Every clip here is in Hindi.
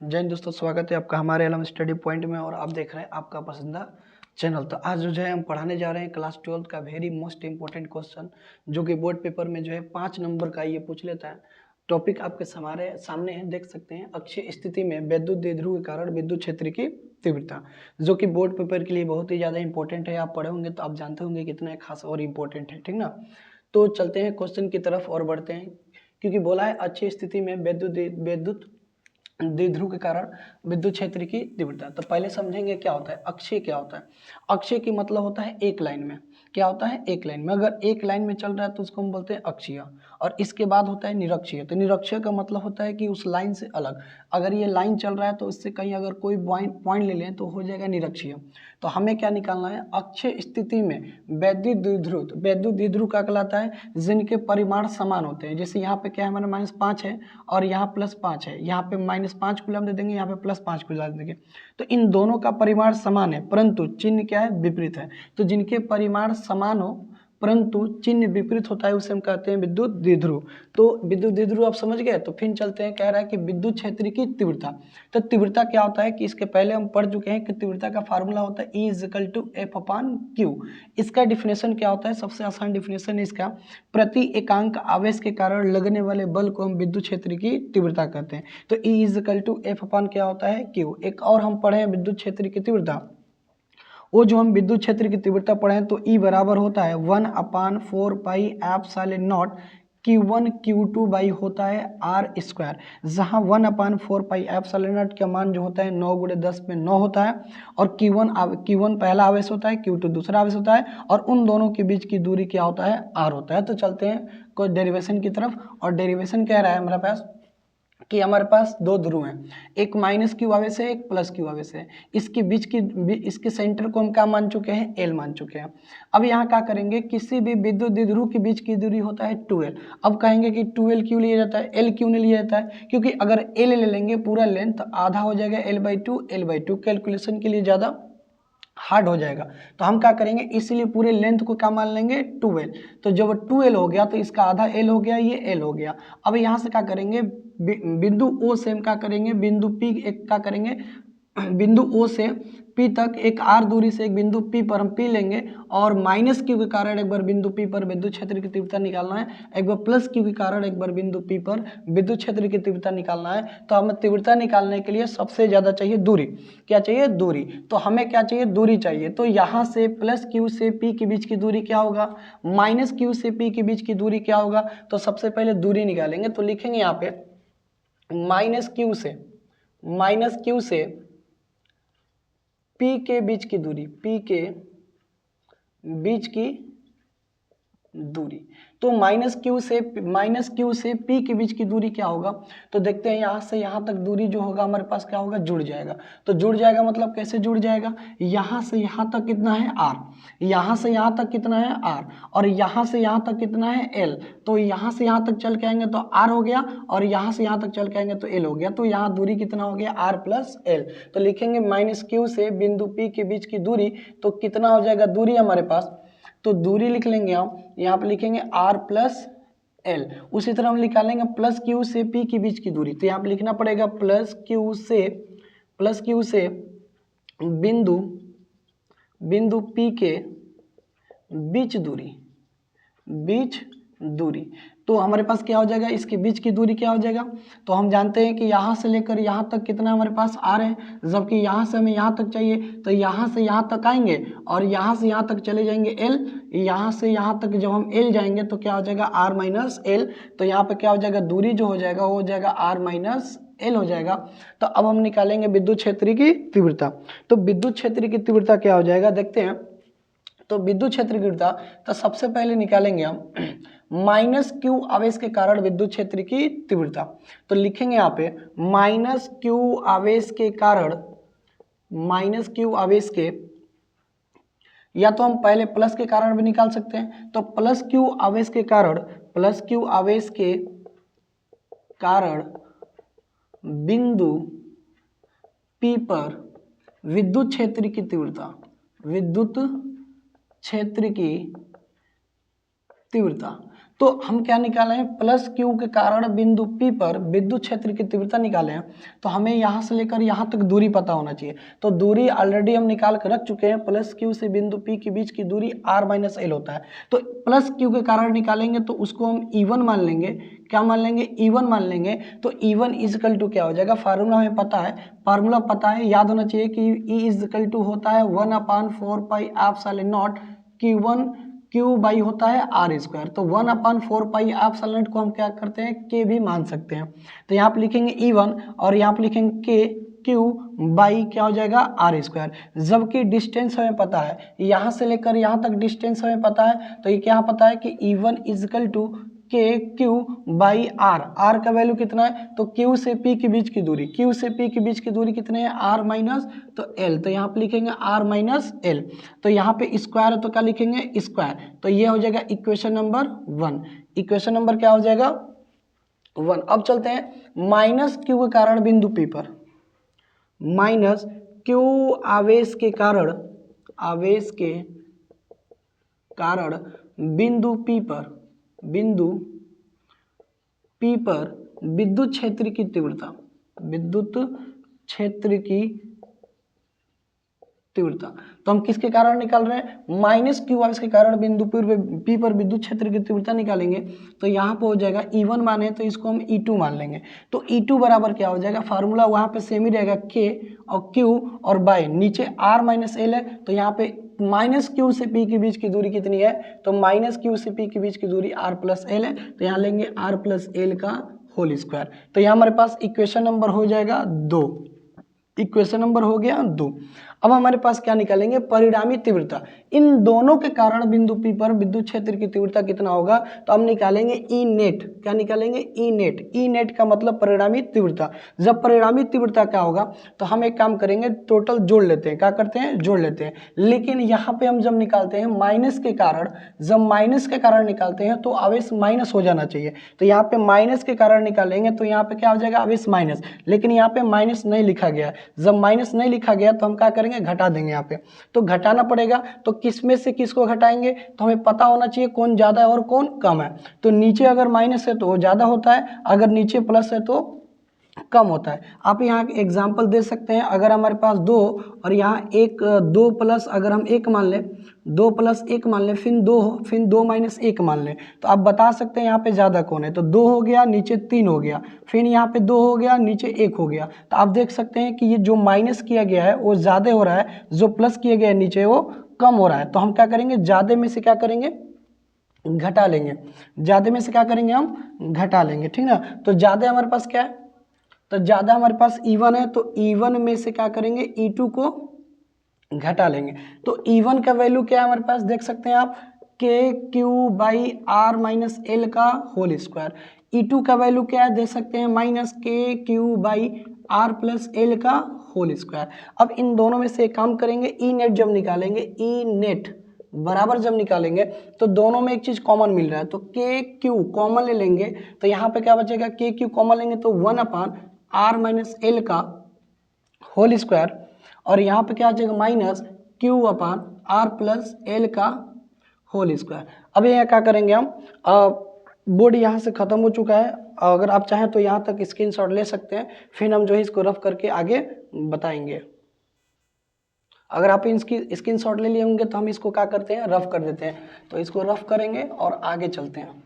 जय हिंद दोस्तों, स्वागत है आपका हमारे एलएम स्टडी पॉइंट में। और आप देख रहे हैं आपका पसंदीदा चैनल। तो आज जो है हम पढ़ाने जा रहे हैं क्लास 12 का वेरी मोस्ट इंपॉर्टेंट क्वेश्चन, जो कि बोर्ड पेपर में जो है 5 नंबर का ये पूछ लेता है। टॉपिक आपके सामने है, देख सकते हैं। अक्षीय स्थिति में वैद्युत द्विध्रुव के कारण विद्युत क्षेत्र की तीव्रता, जो कि बोर्ड पेपर के लिए बहुत ही ज़्यादा इंपॉर्टेंट है। आप पढ़े होंगे तो आप जानते होंगे कितना खास और इम्पोर्टेंट है, ठीक ना। तो चलते हैं क्वेश्चन की तरफ और बढ़ते हैं, क्योंकि बोला है अक्षीय स्थिति में वैद्युत द्विध्रुव के कारण विद्युत क्षेत्र की तीव्रता। तो पहले समझेंगे क्या होता है अक्षीय। क्या होता है अक्षीय की मतलब होता है एक लाइन में। क्या होता है एक लाइन में, अगर एक लाइन में चल रहा है तो उसको हम बोलते हैं अक्षीय। और इसके बाद होता है निरक्षीय। तो निरक्षीय का मतलब होता है कि उस लाइन से अलग, अगर ये लाइन चल रहा है तो इससे कहीं अगर कोई पॉइंट ले लें तो हो जाएगा निरक्षीय। तो हमें क्या निकालना है, अक्षीय स्थिति में वैद्युत द्विध्रुव क्या कहलाता है, जिनके परिमाण समान होते हैं। जैसे यहाँ पे क्या है, हमारा -5 है और यहाँ +5 है, यहाँ पे -5 कूलम दे देंगे, यहाँ पे +5 कूलम दे देंगे। तो इन दोनों का परिमाण समान है, परंतु चिन्ह क्या है, विपरीत है। तो जिनके परिमाण समान हो परंतु चिन्ह विपरीत होता है उसे हम कहते हैं विद्युत द्विध्रुव। तो विद्युत द्विध्रुव आप समझ गए। तो फिर चलते हैं, कह रहा है कि विद्युत क्षेत्र की तीव्रता। तो तीव्रता क्या होता है कि इसके पहले हम पढ़ चुके हैं कि तीव्रता का फार्मूला होता है E = F/Q। इसका डिफिनेशन क्या होता है, सबसे आसान डिफिनेशन है इसका, प्रति एकांक आवेश के कारण लगने वाले बल को हम विद्युत क्षेत्र की तीव्रता कहते हैं। तो E = F/ क्या होता है, Q। एक और हम पढ़े हैं विद्युत क्षेत्र की तीव्रता, वो जो हम विद्युत क्षेत्र की तीव्रता पढ़े तो E बराबर होता है 1/4πε0 Q1 Q2 बाई होता है R², जहाँ 1/4πε0 का मान जो होता है 9 × 10 में 9 होता है। और Q1 पहला आवेश होता है, Q2 दूसरा आवेश होता है, और उन दोनों के बीच की दूरी क्या होता है, R होता है। तो चलते हैं कोई डेरिवेशन की तरफ। और डेरिवेशन कह रहा है हमारे पास कि हमारे पास दो ध्रुव हैं, एक -Q आवेश है, एक +Q आवेश है। इसके बीच की इसके सेंटर को हम क्या मान चुके हैं, L मान चुके हैं। अब यहाँ क्या करेंगे, किसी भी विद्युत द्विध्रुव के बीच की दूरी होता है 2L। अब कहेंगे कि 2L क्यों लिया जाता है, L क्यों नहीं लिया जाता है, क्योंकि अगर L ले लेंगे पूरा लेंथ तो आधा हो जाएगा L/2 कैलकुलेशन के लिए ज़्यादा हार्ड हो जाएगा। तो हम क्या करेंगे, इसीलिए पूरे लेंथ को क्या मान लेंगे, 2L। तो जब 2L हो गया तो इसका आधा L हो गया, ये L हो गया। अब यहाँ से क्या करेंगे, बिंदु O से हम क्या करेंगे, बिंदु P एक क्या करेंगे, बिंदु O से P तक एक R दूरी से एक बिंदु P पर हम P लेंगे, और -Q के कारण एक बार बिंदु P पर विद्युत क्षेत्र की तीव्रता निकालना है, एक बार +Q के कारण एक बार बिंदु P पर विद्युत क्षेत्र की तीव्रता निकालना है। तो हमें तीव्रता निकालने के लिए सबसे ज़्यादा चाहिए दूरी। क्या चाहिए, दूरी। तो हमें क्या चाहिए, दूरी चाहिए। तो यहाँ से +Q से P के बीच की दूरी क्या होगा, -Q से P के बीच की दूरी क्या होगा। तो सबसे पहले दूरी निकालेंगे, तो लिखेंगे यहाँ पे -Q से P के बीच की दूरी, P के बीच की दूरी। तो -Q से P के बीच की दूरी क्या होगा, तो देखते हैं यहाँ से यहाँ तक दूरी जो होगा हमारे पास क्या होगा, जुड़ जाएगा। तो जुड़ जाएगा मतलब कैसे जुड़ जाएगा, यहाँ से यहाँ तक कितना है R, यहाँ से यहाँ तक कितना है R, और यहाँ से यहाँ तक कितना है L। तो यहाँ से यहाँ तक चल के आएंगे तो R हो गया, और यहाँ से यहाँ तक चल के आएंगे तो L हो गया। तो यहाँ दूरी कितना हो गया, R + L। तो लिखेंगे -Q से बिंदु P के बीच की दूरी, तो कितना हो जाएगा दूरी हमारे पास, तो दूरी लिख लेंगे हम, यहाँ पे लिखेंगे R + L। उसी तरह हम निकालेंगे +Q से P के बीच की दूरी, तो यहाँ पे लिखना पड़ेगा +Q से बिंदु P के बीच दूरी। तो हमारे पास क्या हो जाएगा, इसके बीच की दूरी क्या हो जाएगा, तो हम जानते हैं कि यहाँ से लेकर यहाँ तक कितना हमारे पास R है, जबकि यहाँ से हमें यहाँ तक चाहिए। तो यहाँ से यहाँ तक आएंगे और यहाँ से यहाँ तक चले जाएंगे L। यहाँ से यहाँ तक जब हम L जाएंगे तो क्या हो जाएगा, R - L। तो यहाँ पे क्या हो जाएगा, दूरी जो हो जाएगा वो हो जाएगा R - L हो जाएगा। तो अब हम निकालेंगे विद्युत क्षेत्र की तीव्रता। तो विद्युत क्षेत्र की तीव्रता क्या हो जाएगा, देखते हैं। तो विद्युत क्षेत्र की तीव्रता, तो सबसे पहले निकालेंगे हम -Q आवेश के कारण विद्युत क्षेत्र की तीव्रता। तो लिखेंगे यहाँ पे -Q आवेश के कारण, -Q आवेश के, या तो हम पहले प्लस के कारण भी निकाल सकते हैं। तो +Q आवेश के कारण बिंदु P पर विद्युत क्षेत्र की तीव्रता, तो हम क्या निकाले हैं, प्लस क्यू के कारण बिंदु P पर विद्युत क्षेत्र की तीव्रता निकाले हैं। तो हमें यहाँ से लेकर यहाँ तक दूरी पता होना चाहिए। तो दूरी ऑलरेडी हम निकाल कर रख चुके हैं, प्लस क्यू से बिंदु P के बीच की दूरी r-l होता है। तो प्लस क्यू के कारण निकालेंगे तो उसको हम E1 मान लेंगे। क्या मान लेंगे, E1 मान लेंगे। तो E1 इजकल टू क्या हो जाएगा, फार्मूला हमें पता है, फार्मूला पता है, याद होना चाहिए कि E इजकल टू होता है 1/4πε0 Q1 क्यू बाई होता है आर स्क्वायर। तो 1/4πε0 को हम क्या करते हैं, के भी मान सकते हैं। तो यहाँ पे लिखेंगे E1 और यहाँ पे लिखेंगे के, क्यू बाई क्या हो जाएगा आर स्क्वायर। जबकि डिस्टेंस हमें पता है, यहाँ से लेकर यहाँ तक डिस्टेंस हमें पता है। तो ये क्या पता है कि E1 इजकल टू के क्यू बाई आर। आर का वैल्यू कितना है, तो क्यू से पी के बीच की दूरी, क्यू से पी के बीच की दूरी कितने है, आर माइनस तो एल। तो यहाँ पे लिखेंगे आर माइनस एल। तो यहाँ पे स्क्वायर है तो क्या लिखेंगे स्क्वायर। तो ये हो जाएगा इक्वेशन नंबर 1। इक्वेशन नंबर क्या हो जाएगा 1। अब चलते हैं माइनस क्यू के कारण बिंदु पी पर, माइनस क्यू आवेश के कारण, आवेश के कारण बिंदु पी पर, बिंदु P पर विद्युत क्षेत्र की तीव्रता, विद्युत क्षेत्र की तीव्रता। तो हम किसके कारण निकाल रहे हैं, माइनस क्यू आवेश के कारण बिंदु P पर विद्युत क्षेत्र की तीव्रता निकालेंगे। तो यहाँ पे हो जाएगा E1 माने तो इसको हम E2 मान लेंगे। तो E2 बराबर क्या हो जाएगा, फार्मूला वहाँ पे सेम ही रहेगा, K और Q और बाय नीचे r-l है। तो यहाँ पे माइनस क्यू से P के बीच की दूरी कितनी है, तो माइनस क्यू से P के बीच की दूरी r+l है। तो यहाँ लेंगे r+l का होल स्क्वायर। तो यहाँ हमारे पास इक्वेशन नंबर हो जाएगा 2। इक्वेशन नंबर हो गया 2। अब हमारे पास क्या निकालेंगे, परिणामी तीव्रता। इन दोनों के कारण बिंदु P पर विद्युत क्षेत्र की तीव्रता कितना होगा, तो हम निकालेंगे ई नेट। क्या निकालेंगे, ई नेट। ई नेट का मतलब परिणामी तीव्रता। जब परिणामी तीव्रता क्या होगा, तो हम एक काम करेंगे, टोटल जोड़ लेते हैं। क्या करते हैं, जोड़ लेते हैं। लेकिन यहाँ पे हम जब निकालते हैं माइनस के कारण, जब माइनस के कारण निकालते हैं तो आवेश माइनस हो जाना चाहिए। तो यहाँ पे माइनस के कारण निकालेंगे तो यहाँ पे क्या हो जाएगा, आवेश माइनस। लेकिन यहाँ पे माइनस नहीं लिखा गया। जब माइनस नहीं लिखा गया तो हम क्या करेंगे, घटा देंगे यहाँ पे। तो घटाना पड़ेगा, तो किस में से किसको घटाएंगे, तो हमें पता होना चाहिए कौन ज्यादा है और कौन कम है। तो नीचे अगर माइनस है तो वो ज्यादा होता है, अगर नीचे प्लस है तो कम होता है। आप यहाँ एग्जाम्पल दे सकते हैं, अगर हमारे पास 2 और यहाँ 1, 2 प्लस अगर हम 1 मान लें, 2 प्लस 1 मान लें, फिर 2 माइनस 1 मान लें, तो आप बता सकते हैं यहाँ पे ज़्यादा कौन है। तो 2 हो गया, नीचे 3 हो गया, फिर यहाँ पे 2 हो गया, नीचे 1 हो गया। तो आप देख सकते हैं कि ये जो माइनस किया गया है वो ज़्यादा हो रहा है, जो प्लस किया गया है नीचे वो कम हो रहा है। तो हम क्या करेंगे, ज़्यादा में से क्या करेंगे, घटा लेंगे। ज़्यादा में से क्या करेंगे, हम घटा लेंगे, ठीक ना। तो ज़्यादा हमारे पास क्या है, तो ज़्यादा हमारे पास E1 है, तो E1 में से क्या करेंगे, E2 को घटा लेंगे। तो E1 का वैल्यू क्या है हमारे पास, देख सकते हैं आप, के क्यू बाई r-l का होल स्क्वायर। E2 का वैल्यू क्या है, देख सकते हैं, माइनस के क्यू बाई r+l का होल स्क्वायर। अब इन दोनों में से एक काम करेंगे, ई नेट जब निकालेंगे, ई नेट बराबर जब निकालेंगे तो दोनों में एक चीज कॉमन मिल रहा है, तो के क्यू कॉमन ले लेंगे। तो यहाँ पे क्या बचेगा, के क्यू कॉमन लेंगे तो 1/r-l का होल स्क्वायर, और यहाँ पे क्या बचेगा, माइनस q/r+l का होल स्क्वायर। अब यहाँ क्या करेंगे हम, बोर्ड यहाँ से ख़त्म हो चुका है, अगर आप चाहें तो यहाँ तक स्क्रीनशॉट ले सकते हैं, फिर हम जो है इसको रफ करके आगे बताएंगे। अगर आप इसकी स्क्रीनशॉट ले लिए होंगे तो हम इसको क्या करते हैं, रफ कर देते हैं। तो इसको रफ करेंगे और आगे चलते हैं।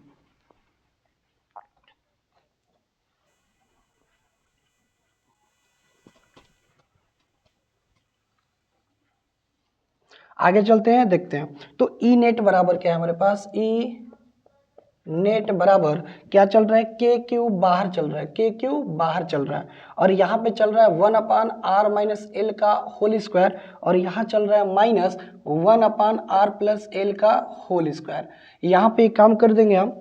आगे चलते हैं, देखते हैं। तो ई नेट बराबर क्या है हमारे पास, ई नेट बराबर क्या चल रहा है, के क्यू बाहर चल रहा है, के क्यू बाहर चल रहा है, और यहाँ पे चल रहा है 1/r-l का होल स्क्वायर, और यहाँ चल रहा है माइनस 1/r+l का होल स्क्वायर। यहाँ पे एक काम कर देंगे हम,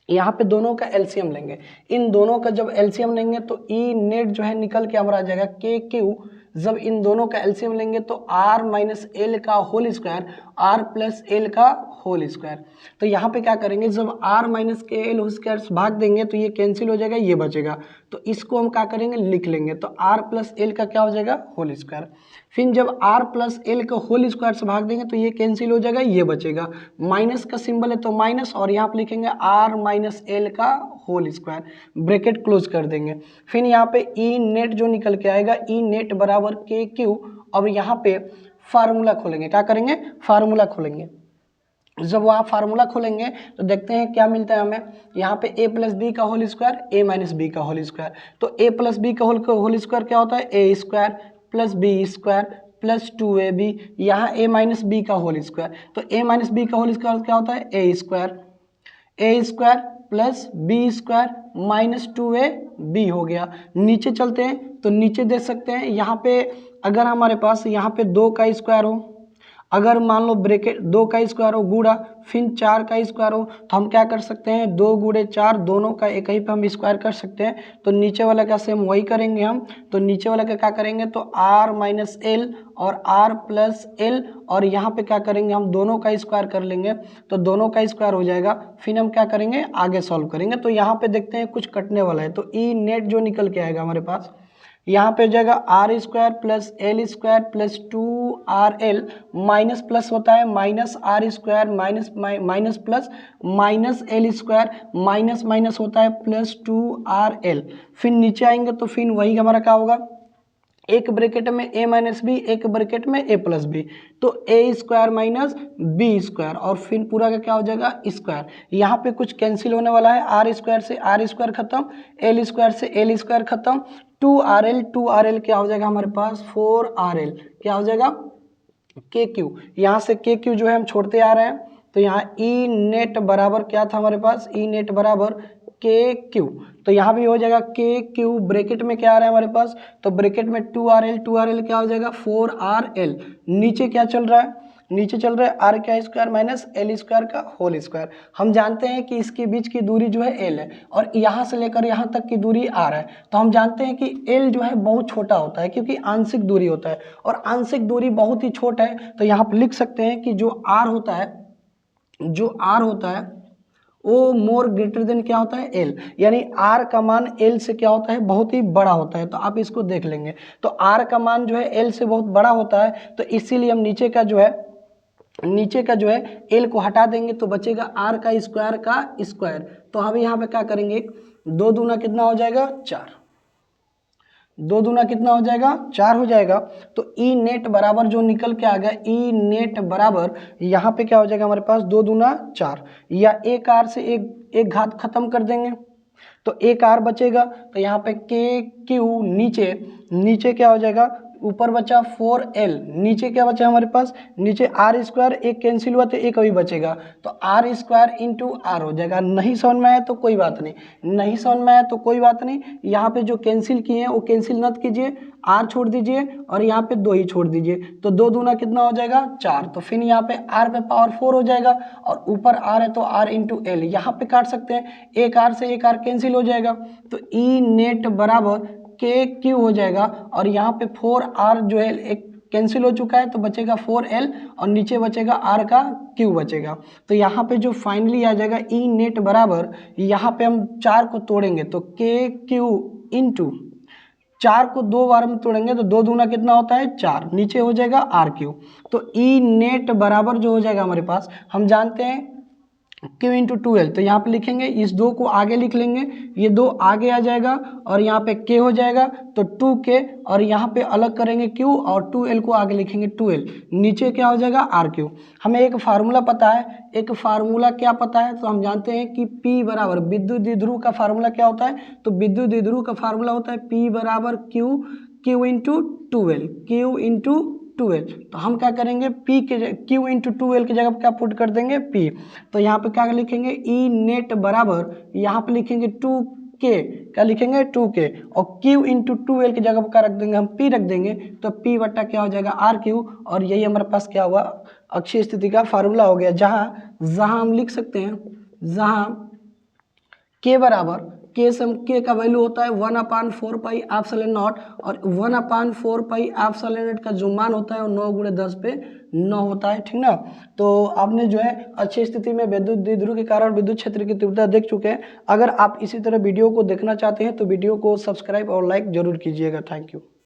यहाँ पे दोनों का एलसीएम लेंगे। इन दोनों का जब एलसीएम लेंगे तो ई नेट जो है निकल के हमारा आ जाएगा के क्यू। जब इन दोनों का एलसीएम लेंगे तो r-l का होल स्क्वायर, r+l का होल स्क्वायर। तो यहाँ पे क्या करेंगे, जब r-l होल स्क्वायर भाग देंगे तो ये कैंसिल हो जाएगा, ये बचेगा। तो इसको हम क्या करेंगे, लिख लेंगे। तो आर प्लस एल का क्या हो जाएगा, होल स्क्वायर। फिर जब आर प्लस एल को होल स्क्वायर से भाग देंगे तो ये कैंसिल हो जाएगा, ये बचेगा। माइनस का सिंबल है तो माइनस, और यहाँ पे लिखेंगे आर माइनस एल का होल स्क्वायर, ब्रैकेट क्लोज कर देंगे। फिर यहाँ पे ई नेट जो निकल के आएगा, ई नेट बराबर के क्यू। अब यहाँ पे फार्मूला खोलेंगे, क्या करेंगे, फार्मूला खोलेंगे। जब वहाँ फार्मूला खोलेंगे तो देखते हैं क्या मिलता है हमें। यहाँ पे a प्लस बी का whole square, a minus B का होल स्क्वायर। तो a प्लस बी का होल स्क्वायर क्या होता है, a square plus B square plus 2ab। यहाँ a माइनस बी का होल स्क्वायर, तो a माइनस बी का होल स्क्वायर क्या होता है, a square plus B square minus 2ab हो गया। नीचे चलते हैं तो नीचे देख सकते हैं यहाँ पे, अगर हमारे पास यहाँ पे 2 का स्क्वायर हो, अगर मान लो ब्रैकेट 2 का स्क्वायर हो गुड़ा, फिर 4 का स्क्वायर हो, तो हम क्या कर सकते हैं, 2 गुड़े 4 दोनों का एक ही पे हम स्क्वायर कर सकते हैं। तो नीचे वाला का सेम वही करेंगे हम। तो नीचे वाला का क्या करेंगे, तो r माइनस एल और r प्लस एल, और यहाँ पे क्या करेंगे हम, दोनों का स्क्वायर कर लेंगे। तो दोनों का स्क्वायर हो जाएगा। फिर हम क्या करेंगे, आगे सॉल्व करेंगे। तो यहाँ पे देखते हैं कुछ कटने वाला है, तो ई नेट जो निकल के आएगा हमारे पास, यहाँ पे हो जाएगा R square plus L square plus 2RL, minus plus होता है minus R square minus plus minus L square, minus minus होता है प्लस 2RL। फिर नीचे आएंगे तो फिर वही हमारा क्या होगा, एक ब्रैकेट में a माइनस बी, एक ब्रैकेट में a प्लस बी, तो a square minus B square, और फिर पूरा का क्या हो जाएगा, स्क्वायर। यहाँ पे कुछ कैंसिल होने वाला है, आर स्क्वायर से आर स्क्वायर खत्म, एल स्क्वायर से एल स्क्वायर खत्म, 2RL क्या हो जाएगा हमारे पास, 4RL क्या हो जाएगा, के क्यू। यहाँ से के क्यू जो है हम छोड़ते आ रहे हैं। तो यहाँ ई नेट बराबर क्या था हमारे पास, ई नेट बराबर के क्यू। तो यहाँ भी हो जाएगा के क्यू, ब्रैकेट में क्या आ रहा है हमारे पास, तो ब्रैकेट में 2RL क्या हो जाएगा, 4RL। नीचे क्या चल रहा है, नीचे चल रहा है आर का स्क्वायर माइनस एल स्क्वायर का होल स्क्वायर। हम जानते हैं कि इसके बीच की दूरी जो है एल है, और यहाँ से लेकर यहाँ तक की दूरी आर है। तो हम जानते हैं कि एल जो है बहुत छोटा होता है, क्योंकि आंशिक दूरी होता है, और आंशिक दूरी बहुत ही छोटा है। तो यहाँ पर लिख सकते हैं कि जो आर होता है वो मोर ग्रेटर देन क्या होता है, एल, यानी आर का मान एल से क्या होता है, बहुत ही बड़ा होता है। तो आप इसको देख लेंगे, तो आर का मान जो है एल से बहुत बड़ा होता है, तो इसीलिए हम नीचे का जो है एल को हटा देंगे, तो बचेगा आर का स्क्वायर। तो हम यहाँ पे क्या करेंगे, 2 दूना कितना हो जाएगा, 4, 2 दूना कितना हो जाएगा, 4 हो जाएगा। तो ई नेट बराबर जो निकल के आ गया, ई नेट बराबर यहाँ पे क्या हो जाएगा हमारे पास, 2 दूना 4, या एक आर से एक घात खत्म कर देंगे तो एक आर बचेगा। तो यहाँ पे के क्यू, नीचे क्या हो जाएगा, ऊपर बचा 4L, नीचे क्या बचा हमारे पास, नीचे आर स्क्वायर, एक कैंसिल हुआ तो एक अभी बचेगा, तो आर स्क्वायर इंटू आर हो जाएगा। नहीं समझ में आया तो कोई बात नहीं, यहाँ पे जो कैंसिल किए हैं वो कैंसिल मत कीजिए, आर छोड़ दीजिए और यहाँ पे 2 ही छोड़ दीजिए। तो 2 दूना कितना हो जाएगा, 4। तो फिर यहाँ पे आर पे पावर 4 हो जाएगा, और ऊपर आर है तो आर इंटू एल, यहाँ पे काट सकते हैं, एक आर से एक आर कैंसिल हो जाएगा। तो ई नेट बराबर के क्यू हो जाएगा, और यहाँ पे 4R जो है एक कैंसिल हो चुका है, तो बचेगा 4L, और नीचे बचेगा R का क्यू बचेगा। तो यहाँ पे जो फाइनली आ जाएगा ई नेट बराबर, यहाँ पे हम 4 को तोड़ेंगे तो के क्यू इंटू 4 को 2 बार में तोड़ेंगे तो 2 दूना कितना होता है, 4, नीचे हो जाएगा आर क्यू। तो ई नेट बराबर जो हो जाएगा हमारे पास, हम जानते हैं Q इंटू 2L, तो यहाँ पे लिखेंगे, इस 2 को आगे लिख लेंगे, ये 2 आगे आ जाएगा, और यहाँ पे K हो जाएगा तो 2K, और यहाँ पे अलग करेंगे Q, और 2L को आगे लिखेंगे 2L, नीचे क्या हो जाएगा RQ। हमें एक फार्मूला पता है, क्या पता है, तो हम जानते हैं कि P बराबर विद्युत द्विध्रुव का फार्मूला क्या होता है, तो विद्युत द्विध्रुव का फार्मूला होता है P बराबर Q इंटू 2L। तो हम क्या करेंगे, Q इंटू 2L की जगह क्या पुट कर देंगे, P। तो यहाँ पे क्या लिखेंगे, ई नेट बराबर, यहाँ पे लिखेंगे 2K, क्या लिखेंगे 2K, और Q इंटू 2L की जगह क्या रख देंगे, हम P रख देंगे, तो P बट्टा क्या हो जाएगा RQ। और यही हमारे पास क्या हुआ, अक्षीय स्थिति का फार्मूला हो गया, जहाँ हम लिख सकते हैं, जहाँ K के का वैल्यू होता है 1/4 पाई एप्सिलॉन नॉट, और 1/4 पाई एप्सिलॉन नॉट का जो मान होता है वो 9 × 10 पे 9 होता है, ठीक ना। तो आपने जो है अच्छी स्थिति में विद्युत द्विध्रुव के कारण विद्युत क्षेत्र की तीव्रता देख चुके हैं। अगर आप इसी तरह वीडियो को देखना चाहते हैं तो वीडियो को सब्सक्राइब और लाइक जरूर कीजिएगा। Thank you.